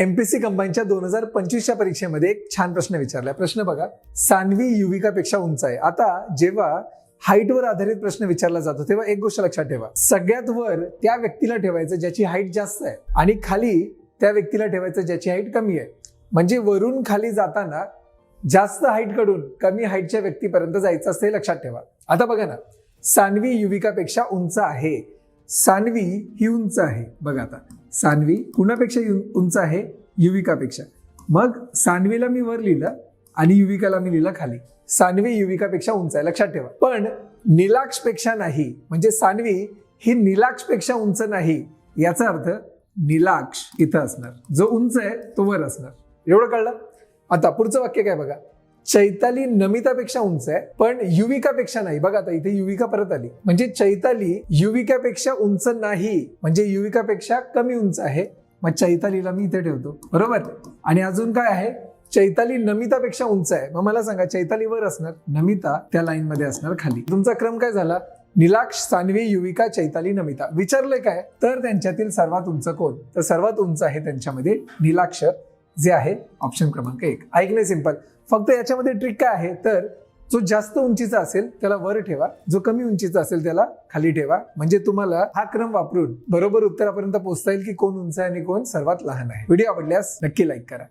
MPSC कंबाईनच्या 2025च्या परीक्षेमध्ये एक छान प्रश्न विचारलाय. प्रश्न बघा, सान्वी युविकापेक्षा उंच आहे. आता जेव्हा हाईटवर आधारित प्रश्न विचारला जातो तेव्हा एक गोष्ट लक्षात ठेवा, सगळ्यात वर त्या व्यक्तीला ठेवायचं ज्याची हाईट जास्त आहे आणि खाली त्या व्यक्तीला ठेवायचं ज्याची हाईट कमी आहे. म्हणजे वरून खाली जाताना जास्त हाईट कडून कमी हाईटच्या व्यक्तीपर्यंत जायचं असतं हे लक्षात ठेवा. आता बघा ना, सान्वी युविकापेक्षा उंच आहे. सान्वी ही उंच आहे. बघा आता सान्वी कुणापेक्षा उंच आहे? युविकापेक्षा. मग सान्वीला मी वर लिहिलं आणि युविकाला मी लिहिलं खाली. सान्वी युविकापेक्षा उंच आहे लक्षात ठेवा. पण नीलाक्ष पेक्षा नाही, म्हणजे सान्वी ही नीलाक्ष पेक्षा उंच नाही याचा अर्थ नीलाक्ष इथं असणार, जो उंच आहे तो वर असणार. एवढं कळलं? आता पुढचं वाक्य काय बघा, चैताली नमितापेक्षा उंच आहे पण युविकापेक्षा नाही. बघा आता इथे युविका परत आली, म्हणजे चैताली युविकापेक्षा उंच नाही म्हणजे युविकापेक्षा कमी उंच आहे. मग चैतालीला मी इथे ठेवतो, बरोबर. आणि अजून काय आहे, चैताली नमितापेक्षा उंच आहे. मग मला सांगा चैताली वर असणार, नमिता त्या लाईन मध्ये असणार खाली. तुमचा क्रम काय झाला? नीलाक्ष, सान्वी, युविका, चैताली, नमिता. विचारलंय काय तर त्यांच्यातील सर्वात उंच कोण? तर सर्वात उंच आहे त्यांच्यामध्ये नीलाक्ष, जे आहे ऑप्शन क्रमांक 1. ऐकणे सिंपल. फक्त याच्यामध्ये ट्रिक काय आहे तर जो जास्त उंचीचा असेल त्याला वर ठेवा, जो कमी उंचीचा असेल त्याला खाली ठेवा. म्हणजे तुम्हाला हा क्रम वापरून बरोबर उत्तरापर्यंत पोहोचता येईल की कोण उंच आहे आणि कोण सर्वात लहान आहे. व्हिडिओ आवडल्यास नक्की लाईक करा.